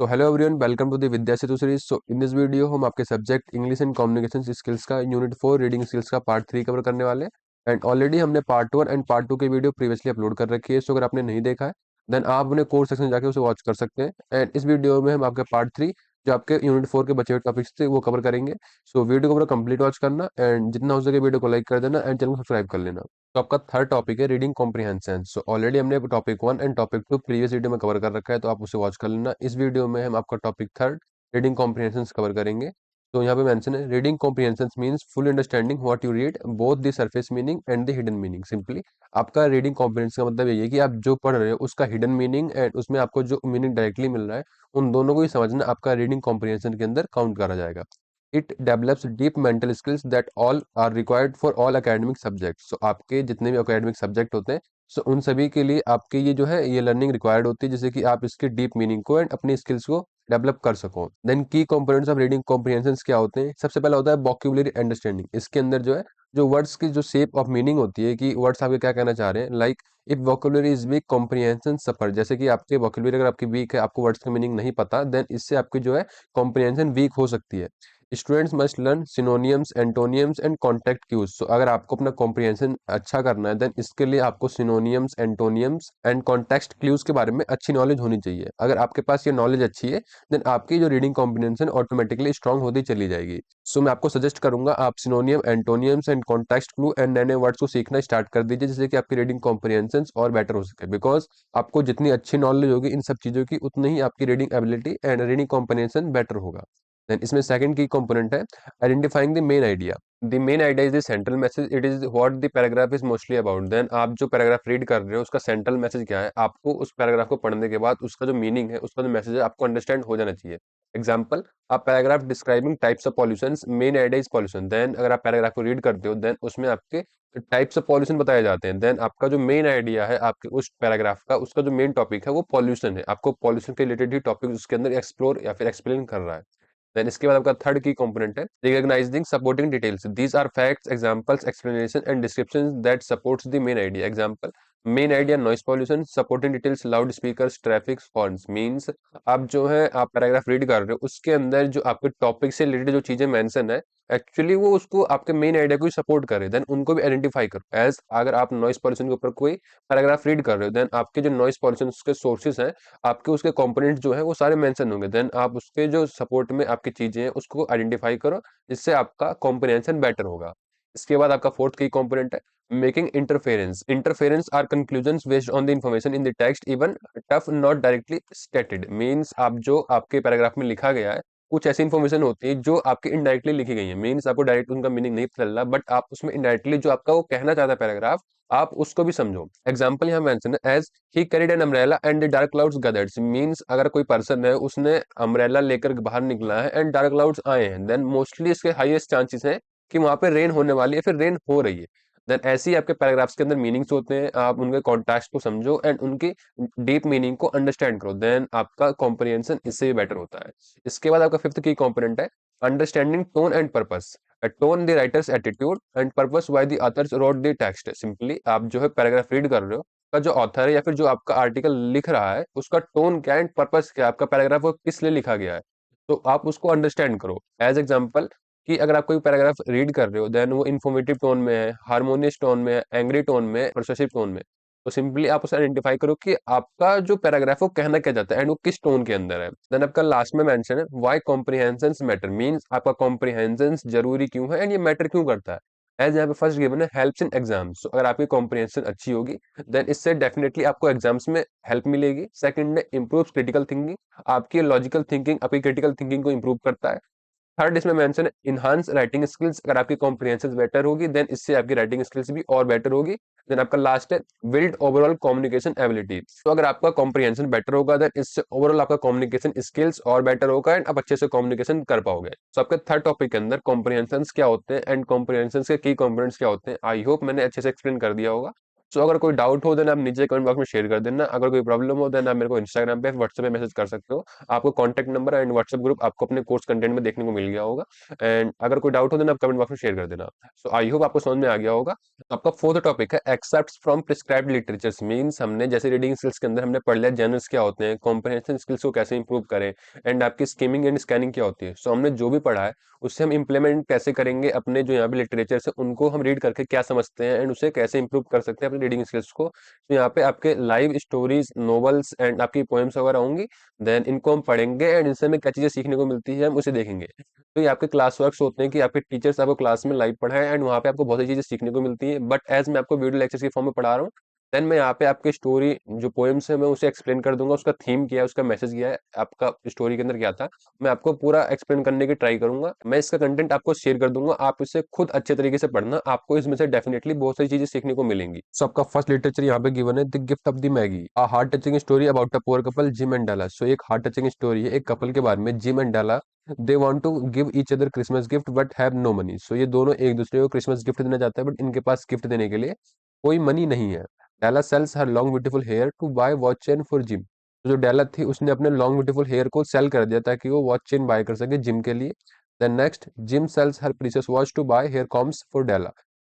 तो hello everyone, welcome to the Vidya Setu series. So in this video हम आपके subject English and communication skills का unit 4 reading skills का part 3 cover करने वाले हैं। एंड ऑलरेडी हमने पार्ट 1 एंड पार्ट 2 की वीडियो प्रीवियसली अपलोड कर रखी है। सो अगर आपने नहीं देखा है देन आप अपने कोर्स सेक्शन जाके उसे वॉच कर सकते हैं। एंड इस वीडियो में हम आपके पार्ट 3 जो आपके यूनिट 4 के बचे हुए टॉपिक्स थे वो कवर करेंगे। सो वीडियो को पूरा कंप्लीट वॉच करना एंड जितना हो सके वीडियो को लाइक कर देना एंड चैनल को सब्सक्राइब कर लेना। तो आपका थर्ड टॉपिक है रीडिंग कॉम्प्रिहेंशन। सो ऑलरेडी हमने topic 1 and topic 2 previous video में कवर कर रखा है, तो आप उसे वॉच कर लेना। इस वीडियो में हम आपका topic third reading comprehension cover करेंगे। तो यहाँ पे मेंशन है reading comprehension means full understanding what you read, both the surface meaning and the hidden meaning. Simply आपका रीडिंग कॉम्प्रिहेंशन का मतलब यही है कि आप जो पढ़ रहे हो उसका हिडन मीनिंग एंड उसमें आपको जो मीनिंग डायरेक्टली मिल रहा है उन दोनों को ही समझना आपका रीडिंग कॉम्प्रिहेंशन के अंदर काउंट करा जाएगा। It develops deep mental skills that all are required for all academic subjects. So आपके जितने भी एकेडमिक सब्जेक्ट होते हैं सो उन सभी के लिए आपके ये जो है ये लर्निंग रिक्वायर्ड होती है, जिससे कि आप इसके डीप मीनिंग को एंड अपनी स्किल्स को डेवलप कर सको। देन की कंपोनेंट्स ऑफ रीडिंग कॉम्प्रिहेंशन क्या होते हैं? सबसे पहला होता है वोकैबुलरी अंडरस्टैंडिंग। इसके अंदर जो है जो वर्ड्स की जो शेप ऑफ मीनिंग होती है कि वर्ड्स आपके क्या कहना चाह रहे हैं। Like if vocabulary is weak comprehension suffer. जैसे कि आपके वोकैबुलरी अगर आपकी वीक है, आपको वर्ड्स का मीनिंग नहीं पता, देन इससे आपकी जो है कॉम्प्रिहेंशन वीक हो सकती है। Students must learn synonyms, antonyms and context cues. So अगर आपको अपना कॉम्प्रिहेंशन अच्छा करना है देन इसके लिए आपको synonyms, antonyms and context clues के बारे में अच्छी नॉलेज होनी चाहिए। अगर आपके पास ये नॉलेज अच्छी है देन आपकी जो रीडिंग कॉम्प्रिहेंशन ऑटोमेटिकली स्ट्रांग होती चली जाएगी। सो मैं आपको सजेस्ट करूंगा आप सिनोनियम, एंटोनियम्स एंड कॉन्टेक्स्ट क्लू एंड नए नए वर्ड्स को सीखना स्टार्ट कर दीजिए, जिससे कि आपकी रीडिंग कॉम्प्रिहेंशन और बेटर हो सके। बिकॉज आपको जितनी अच्छी नॉलेज होगी इन सब चीजों की उतनी ही आपकी reading ability and reading comprehension better होगा। देन इसमें सेकंड की कंपोनेंट है identifying the main idea. The main idea is the central message, it is what the paragraph is mostly about. Then आप जो पैराग्राफ रीड कर रहे हो उसका सेंट्रल मैसेज क्या है, आपको उस पैराग्राफ को पढ़ने के बाद उसका जो मीनिंग है, उसका जो मैसेज है, आपको अंडरस्टैंड हो जाना चाहिए। एग्जाम्पल, आप paragraph describing types of pollution, main idea is pollution. Then अगर आप पैराग्राफ को रीड करते हो देन उसमें आपके टाइप्स ऑफ पॉल्यूशन बताए जाते हैं। देन आपका जो मेन आइडिया है आपके उस पैराग्राफ का, उसका जो मेन टॉपिक है वो पॉल्यूशन है। आपको पॉल्यूशन के रिलेटेड ही टॉपिक उसके अंदर एक्सप्लोर या फिर एक्सप्लेन कर रहा है। देन इसके बाद आपका थर्ड की कंपोनेंट है recognising supporting details. These are facts, examples, explanation and descriptions that supports the main idea. Example, main idea noise pollution, supporting details loud speakers, traffic horns. Means आप जो है आप पैराग्राफ रीड कर रहे हो उसके अंदर जो आपके टॉपिक से रिलेटेड जो चीजें मेंशन है एक्चुअली वो उसको आपके मेन आइडिया को सपोर्ट करे, देन उनको भी आइडेंटिफाई करो। एज अगर आप नॉइस पॉल्यूशन के ऊपर कोई पैराग्राफ रीड कर रहे हो देन आपके जो नॉइस पॉल्यूशन के सोर्सेज हैं, आपके उसके कंपोनेंट जो है वो सारे मेंशन होंगे। देन आप उसके जो सपोर्ट में आपकी चीजें हैं उसको आइडेंटिफाई करो, जिससे आपका कॉम्प्रिहेंशन बेटर होगा। इसके बाद आपका फोर्थ की कंपोनेंट है making interference. Interference are conclusions based on the information in the text even though not directly stated. Means आप जो आपके पैराग्राफ में लिखा गया है कुछ ऐसी इन्फॉर्मेशन होती है जो आपके इनडायरेक्टली लिखी गई है। मींस आपको डायरेक्ट उनका मीनिंग नहीं चल रहा बट आप उसमें इनडायरेक्टली जो आपका वो कहना चाहता है पैराग्राफ, आप उसको भी समझो। एग्जाम्पल यहाँ मेंशन है as he carried an umbrella and the dark clouds gathered. Means अगर कोई पर्सन है उसने अम्ब्रेला लेकर बाहर निकला है एंड डार्क क्लाउड्स आए हैं, देन मोस्टली इसके हाईएस्ट चांसेस है कि वहां पे रेन होने वाली है, फिर रेन हो रही है। देन ऐसे ही आपके पैराग्राफ्स के अंदर मीनिंग्स होते हैं, आप उनके कॉन्टेक्स्ट को समझो एंड उनकी डीप मीनिंग को अंडरस्टैंड करो, देन आपका कॉम्प्रिहेंशन इससे भी बेटर होता है। इसके बाद आपका फिफ्थ की कंपोनेंट है understanding tone and purpose. Tone the writers attitude and purpose why the author's wrote the text. Simply आप जो है पैराग्राफ रीड कर रहे हो का जो ऑथर है या फिर जो आपका आर्टिकल लिख रहा है उसका टोन क्या है एंड पर्पस क्या है, आपका पैराग्राफ को किस लिए लिखा गया है, तो आप उसको अंडरस्टैंड करो। एज एग्जाम्पल कि अगर आप कोई पैराग्राफ रीड कर रहे हो देन वो इन्फॉर्मेटिव टोन में है, हार्मोनियस टोन में है, एंग्री टोन में है, परसुएसिव टोन में, तो सिंपली आप उसे आइडेंटिफाई करो कि आपका जो पैराग्राफ है वो कहना क्या चाहता है एंड वो किस टोन के अंदर है। देन आपका लास्ट में मेंशन है व्हाई कॉम्प्रिहेंशन मैटर। मींस आपका कॉम्प्रिहेंशन जरूरी क्यों है एंड ये मैटर क्यों करता है। एज यहाँ पे फर्स्ट गिवन है हेल्प्स इन एग्जाम्स। अगर आपकी कॉम्प्रिहेंशन अच्छी होगी देन इससे डेफिनेटली आपको एग्जाम्स में हेल्प मिलेगी। सेकंड है इंप्रूव क्रिटिकल थिंकिंग, आपकी लॉजिकल थिंकिंग आपकी क्रिटिकल थिंकिंग को इंप्रूव करता है। थर्ड इसमें मेंशन है इनहांस राइटिंग स्किल्स, अगर आपकी कॉम्प्रिहेंशन बेटर होगी देन इससे आपकी राइटिंग स्किल्स भी और बेटर होगी। देन आपका लास्ट है बिल्ड ओवरऑल कम्युनिकेशन एबिलिटी। तो अगर आपका कॉम्प्रिहेंशन बेटर होगा देन इससे ओवरऑल आपका कम्युनिकेशन स्किल्स और बेटर होगा एंड आप अच्छे से कम्युनिकेशन कर पाओगे। तो आपके थर्ड टॉपिक के अंदर कॉम्प्रिहेंशन क्या होते हैं एंड कॉम्प्रिहेंशन के की कंपोनेंट्स क्या होते हैं, आई होप मैंने अच्छे से एक्सप्लेन कर दिया होगा। सो अगर कोई डाउट हो देन आप नीचे कमेंट बॉक्स में शेयर कर देना। अगर कोई प्रॉब्लम हो देन आप मेरे को इंस्टाग्राम पे व्हाट्सएप पे मैसेज कर सकते हो। आपको contact number and WhatsApp group आपको अपने कोर्स कंटेंट में देखने को मिल गया होगा। एंड अगर कोई डाउट हो देन आप कमेंट बॉक्स में शेयर कर देना। सो आई होप आपको समझ में आ गया होगा। आपका फोर्थ टॉपिक है excerpt from prescribed literatures. Means हमने जैसे रीडिंग स्किल्स के अंदर हमने पढ़ लिया जनरल्स क्या होते हैं, कॉम्प्रिहेंशन स्किल्स को कैसे इंप्रूव करें, एंड आपकी स्किमिंग एंड स्कैनिंग क्या होती है। सो हमने जो भी पढ़ा है उससे हम इम्प्लीमेंट कैसे करेंगे अपने जो यहाँ पे लिटरेचर है उनको हम रीड करके क्या समझते हैं एंड उसे कैसे इंप्रूव कर सकते हैं अपनी रीडिंग स्किल्स को। तो यहाँ पे आपके लाइव स्टोरीज, नॉवेल्स एंड आपकी पोएम्स वगैरह होंगी। देन इनको हम पढ़ेंगे एंड इनसे हमें क्या चीजें सीखने को मिलती है हम उसे देखेंगे। तो ये आपके क्लास वर्क्स होते हैं कि आपके टीचर्स आपको क्लास में लाइव पढ़ाएं एंड वहाँ पे आपको बहुत सी चीजें सीखने को मिलती है। बट एज मैं आपको वीडियो लेक्चर के फॉर्म में पढ़ा रहा हूँ, देन मैं यहाँ पे आपकी स्टोरी जो पोएम्स है मैं उसे एक्सप्लेन कर दूंगा, उसका थीम क्या है, उसका मैसेज क्या है, आपका स्टोरी के अंदर क्या था, मैं आपको पूरा एक्सप्लेन करने की ट्राई करूंगा। मैं इसका कंटेंट आपको शेयर कर दूंगा, आप इसे खुद अच्छे तरीके से पढ़ना, आपको इसमें से डेफिनेटली बहुत सारी चीजें सीखने को मिलेंगी। सो आपका फर्स्ट लिटरेचर यहाँ पे गिवन है the gift of the Maggi, a heart touching story about a poor couple gym and डाला। सो एक हार्ट टचिंग स्टोरी है एक कपल के बारे में, Jim and Della. They want to give each other Christmas gift but have no money. So ये दोनों एक दूसरे को क्रिसमस गिफ्ट देना चाहते हैं बट इनके पास गिफ्ट देने के लिए कोई मनी नहीं है। Della sells her long beautiful hair to buy watch chain for Jim. तो जो डेला थी उसने अपने लॉन्ग ब्यूटीफुल हेयर को सेल कर दिया ताकि वो वॉच चेन बाय कर सके जिम के लिए। Then next, Jim sells her precious watch to buy hair combs for Della.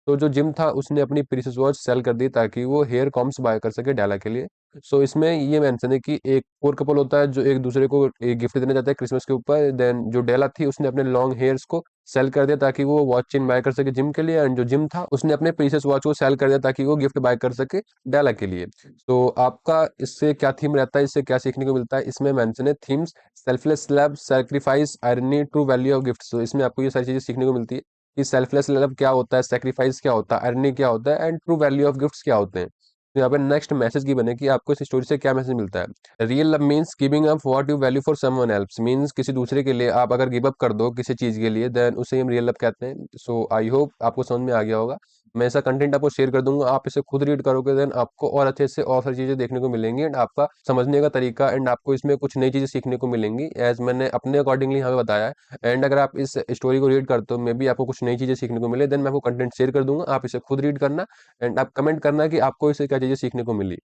तो जो जिम था उसने अपनी प्रीशियस वॉच सेल कर दी ताकि वो हेयर कॉम्स बाय कर सके डेला के लिए। सो इसमें ये मेंशन है कि एक पोर कपल होता है जो एक दूसरे को एक गिफ्ट देना चाहता है क्रिसमस के ऊपर। देन जो डेला थी उसने अपने लॉन्ग हेयर्स को सेल कर दिया ताकि वो वॉच चेन बाय कर सके जिम के लिए, एंड जो जिम था उसने अपने प्रीशियस वॉच को सेल कर दिया ताकि वो गिफ्ट बाय कर सके डेला के लिए। तो आपका इससे क्या थीम रहता है, इससे क्या सीखने को मिलता है, इसमें मेंशन है themes selfless love, sacrifice, irony, true value of gift. तो इसमें आपको ये सारी चीजें सीखने को मिलती है कि सेल्फलेस लव क्या होता है, सैक्रिफाइस क्या होता है, आयरनी क्या होता है, and true value of gifts क्या होते हैं। तो यहाँ पे नेक्स्ट मैसेज की बने कि आपको इस स्टोरी से क्या मैसेज मिलता है। Real love means giving up what you value for someone else. Means किसी दूसरे के लिए आप अगर गिव अप कर दो किसी चीज के लिए देन उसे हम रियल लव कहते हैं। सो आई होप आपको समझ में आ गया होगा। मैं ऐसा कंटेंट आपको शेयर कर दूंगा, आप इसे खुद रीड करोगे देन आपको और अच्छे से और सारी चीजें देखने को मिलेंगी एंड आपका समझने का तरीका एंड आपको इसमें कुछ नई चीजें सीखने को मिलेंगी एज मैंने अपने अकॉर्डिंगली यहाँ पे बताया है। एंड अगर आप इस स्टोरी को रीड करते हो मे बी आपको कुछ नई चीजें सीखने को मिले, देन मैं आपको कंटेंट शेयर कर दूंगा, आप इसे खुद रीड करना एंड आप कमेंट करना कि आपको इससे क्या चीजें सीखने को मिली।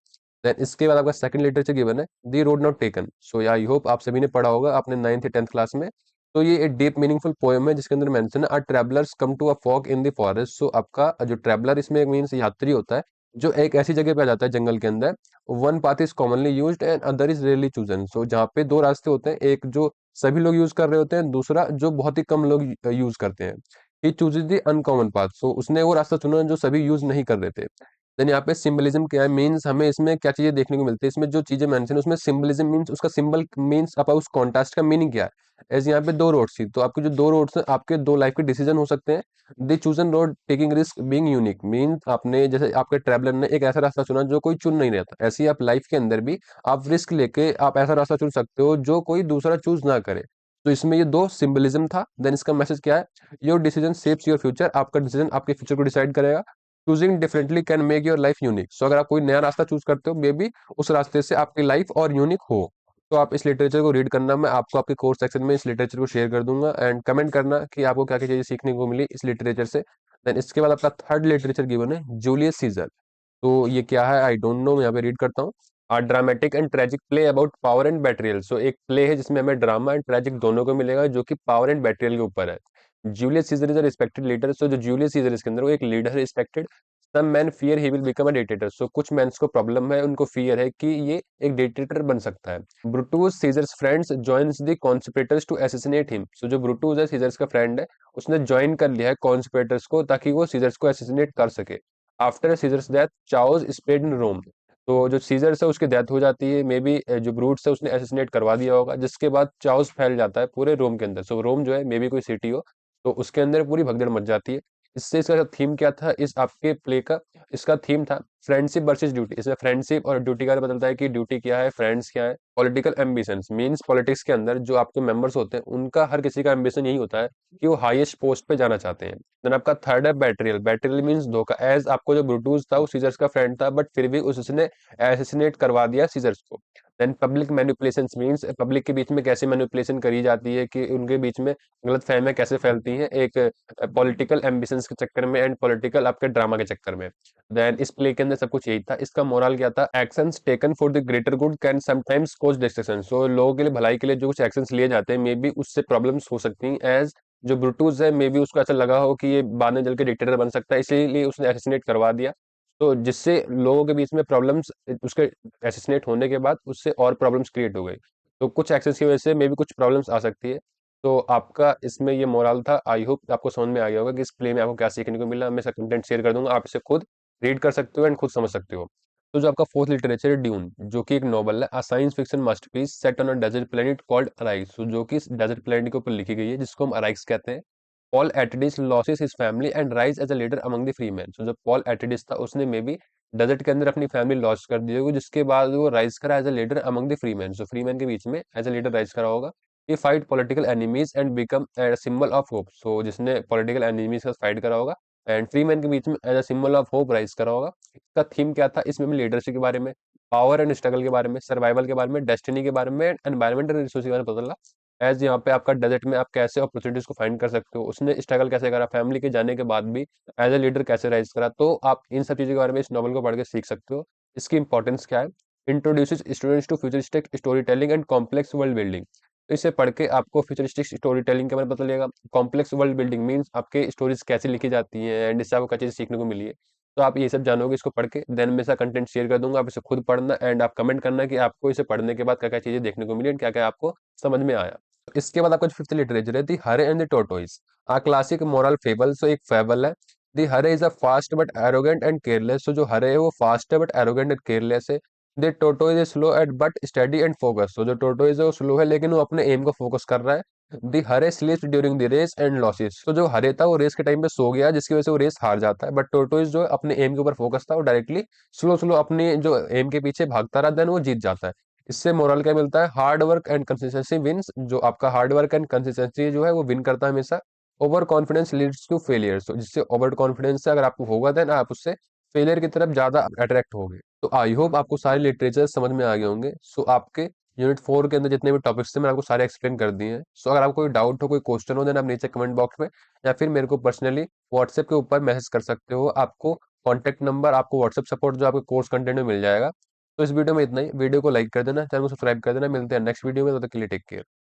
देन इसके बाद आपका सेकंड लिटरेचर गिवन है the road not taken. So I hope आप सभी ने पढ़ा होगा आपने 9th या 10th क्लास में। तो ये एक डीप मीनिंगफुल पोएम है जिसके अंदर मेंशन है a travellers come to a fog in the forest. So आपका जो ट्रैवलर इसमें मीन्स यात्री होता है जो एक ऐसी जगह पे आ जाता है जंगल के अंदर। One path is commonly used and other is rarely chosen. So जहाँ पे दो रास्ते होते हैं, एक जो सभी लोग यूज कर रहे होते हैं, दूसरा जो बहुत ही कम लोग यूज करते हैं। ही चूजेज द अनकॉमन पाथ। सो उसने वो रास्ता चुना जो सभी यूज नहीं कर रहे थे। देन यहाँ पे सिंबलिज्म क्या है, मीन्स हमें इसमें क्या चीजें देखने को मिलती है, इसमें जो चीजें मेंशन है उसमें सिंबलिज्म मीन्स उसका सिंबल मीन्स आप उस कॉन्ट्रास्ट का मीनिंग क्या है। एज यहाँ पे दो रोड्स थी तो आपके जो दो रोड्स हैं आपके दो लाइफ के डिसीजन हो सकते हैं। They chosen road taking risk being unique. Means आपने जैसे आपके ट्रैवलर ने एक ऐसा रास्ता चुना जो कोई चुन नहीं रहता, ऐसे ही आप लाइफ के अंदर भी आप रिस्क लेके आप ऐसा रास्ता चुन सकते हो जो कोई दूसरा चूज ना करे। तो इसमें ये दो सिंबलिज्म था। देन इसका मैसेज क्या है, your decision shapes your future. आपका डिसीजन आपके फ्यूचर को डिसाइड करेगा। Choosing differently can make your life unique. So अगर आप कोई नया रास्ता चूज करते हो मे बी उस रास्ते से आपकी लाइफ और यूनिक हो। तो आप इस लिटरेचर को रीड करना, मैं आपको आपके कोर्स सेक्शन में इस लिटरेचर को शेयर कर दूंगा एंड कमेंट करना कि आपको क्या क्या चीजें सीखने को मिली इस लिटरेचर से। देन इसके बाद आपका थर्ड लिटरेचर गिवन है जूलियस सीजर। तो ये क्या है आई डोंट नो, मैं यहाँ पे रीड करता हूँ। A dramatic and tragic play about power and betrayal. So एक प्ले है जिसमें हमें ड्रामा एंड ट्रेजिक दोनों को मिलेगा जो कि पावर एंड बैटरियल के ऊपर है। Julius Caesar is a respected leader. So जो जूलियस सीजर इसके अंदर वो एक लीडर है respected. Some man fear he will become a dictator. So कुछ मैंस को प्रॉब्लम है, उनको फियर है कि ये एक डिक्टेटर बन सकता है। Brutus Caesar's friends joins the conspirators to assassinate him. So जो ब्रूटूस है सीजर्स का फ्रेंड है, उसने ज्वाइन कर लिया है कॉन्स्पिरेटर्स को ताकि वो सीजर्स को असैसिनेट कर सके। After Caesar's death chaos spread in Rome. तो जो सीजर्स है उसकी डेथ हो जाती है, मे बी जो ब्रूट्स है उसने असैसिनेट करवा दिया होगा, जिसके बाद चाओस फैल जाता है पूरे रोम के अंदर। सो रोम जो है मे बी कोई सिटी हो, तो उसके अंदर पूरी भगदड़ मच जाती है। इससे इसका थीम क्या था इस आपके प्ले का, इसका थीम था फ्रेंडशिप वर्सेस ड्यूटी। इसमें फ्रेंडशिप और ड्यूटी का बदलता है कि ड्यूटी क्या है, फ्रेंड्स क्या है। पॉलिटिकल एम्बिशंस मींस पॉलिटिक्स के अंदर जो आपके मेंबर्स होते हैं उनका हर किसी का एम्बिशन यही होता है कि वो हाईएस्ट पोस्ट पे जाना चाहते हैं। देन आपका थर्ड है बैटरियल। बैटरियल मींस धोखा। एज आपको जो ब्रूटूस था वो सीजर्स का फ्रेंड था बट फिर भी उसने एसेसिनेट करवा दिया सीजर्स को। Then public manipulation means public के बीच में कैसे मैनिपुलेशन करी जाती है कि उनके बीच में गलत फहमियां कैसे फैलती हैं एक पॉलिटिकल एम्बिशंस के चक्कर में एंड पॉलिटिकल आपके ड्रामा के चक्कर में। देन इस प्ले के अंदर अंदर सब कुछ यही था। इसका मोरल क्या था? Actions taken for the greater good can sometimes cause destruction. So लोगों के लिए, भलाई के लिए जो कुछ एक्शंस लिए जाते हैं, मे बी उससे प्रॉब्लम्स हो सकती हैं। एज जो ब्रूटूस है, मे बी उसको ऐसा लगा हो कि ये बाद में जल के डिक्टेटर बन सकता है, इसीलिए उसने असैसिनेट करवा दिया। तो जिससे लोगों के बीच में प्रॉब्लम्स, उसके असैसिनेट होने के बाद उससे और प्रॉब्लम्स क्रिएट हो गई। तो कुछ एक्शंस की वजह से मे बी कुछ प्रॉब्लम्स आ सकती है। तो आपका इसमें ये मोरल था। आई होप आपको समझ में आ गया होगा कि इस प्ले में आपको क्या सीखने को मिला। मैं इसका कंटेंट शेयर कर दूंगा, आप इसे खुद रीड कर सकते हो एंड खुद समझ सकते हो। तो जो आपका फोर्थ लिटरेचर है, ड्यून, जो कि एक नॉवल है, a science fiction masterpiece set on a desert planet called Arrakis, जो कि इस डेजर्ट प्लेनेट के ऊपर लिखी गई है, जिसको हम अराइस कहते हैं। Paul Atreides loses his family and rise as a leader among the free man. So जो पॉल एट्रेडिस था, उसने मे बी डेजर्ट के अंदर अपनी फैमिली लॉस कर दी होगी, जिसके बाद वो राइज करा as a leader among the free man. So free man के बीच में एज अ लीडर राइज करा होगा। he fight political enemies and become a symbol of hope। so जिसने political enemies का फाइट करा होगा एंड फ्री मैन के बीच में as a symbol of hope rise करा होगा। इसका थीम क्या था? इसमें भी लीडरशिप के बारे में, पावर एंड स्ट्रगल के बारे में, सर्वाइवल के बारे में, डेस्टिनी के बारे में, एनवायरमेंटल रिसोर्स के बारे में पता चला। एज यहाँ पे आपका डेजर्ट में आप कैसे अपॉर्चुनिटीज को फाइंड कर सकते हो, उसने स्ट्रगल कैसे करा, फैमिली के जाने के बाद भी एज अ लीडर कैसे राइज करा। तो आप इन सब चीजों के बारे में इस नॉवल को पढ़ के सीख सकते हो। इसकी इंपॉर्टेंस क्या है? Introduces students to futuristic story telling and complex world building. तो इसे पढ़ के आपको फ्यूचरिस्टिक स्टोरी टेलिंग के बारे में पता चलेगा। कॉम्प्लेक्स वर्ल्ड बिल्डिंग मीन्स आपके स्टोरीज कैसे लिखी जाती हैं एंड इससे आपको क्या चीज़ सीखने को मिली है। तो आप ये सब जानोगे इसको पढ़ के। देन मैं इसका कंटेंट शेयर कर दूंगा, आप इसे खुद पढ़ना एंड आप कमेंट करना कि आपको इसे पढ़ने के बाद क्या क्या चीज़ें देखने को मिली एंड क्या क्या आपको समझ में आया। तो इसके बाद आपका जो फिफ्थ लिटरेचर है, the hare and the tortoise, a classic moral fable. So एक फेबल है। The hare is a fast but arrogant and careless. So जो हरे है वो फास्ट है बट एरोगेंट एंड केयरलेस है। The tortoise is slow at but steady and focus. तो जो tortoise है वो स्लो है लेकिन वो अपने एम को फोकस कर रहा है। The hare sleeps during the race and loses. तो जो हरे था वो रेस के टाइम पे सो गया, जिसकी वजह से वो रेस हार जाता है। बट टोटोइज जो है अपने एम के ऊपर फोकस था, वो डायरेक्टली स्लो स्लो अपने जो एम के पीछे भागता रहा, देन वो जीत जाता है। इससे मोरल क्या मिलता है? Hard work and consistency wins. जो आपका हार्ड वर्क एंड कंसिस्टेंसी जो है वो विन करता है हमेशा। Overconfidence leads to failure. तो जिससे ओवर कॉन्फिडेंस से अगर आपको होगा, देन आप उससे फेलियर की तरफ ज्यादा अट्रैक्ट होगे। तो आई होप आपको सारे लिटरेचर समझ में आ गए होंगे। सो आपके यूनिट 4 के अंदर जितने भी टॉपिक्स थे, मैंने आपको सारे एक्सप्लेन कर दिए हैं। सो अगर आपको कोई डाउट हो, कोई क्वेश्चन हो, देन आप नीचे कमेंट बॉक्स में या फिर मेरे को पर्सनली व्हाट्सएप के ऊपर मैसेज कर सकते हो। आपको कॉन्टैक्ट नंबर, आपको व्हाट्सएप सपोर्ट जो आपके कोर्स कंटेंट में मिल जाएगा। तो इस वीडियो में इतना ही। वीडियो को लाइक कर देना, चैनल को सब्सक्राइब कर देना। मिलते हैं नेक्स्ट वीडियो में, तब तक के लिए टेक केयर।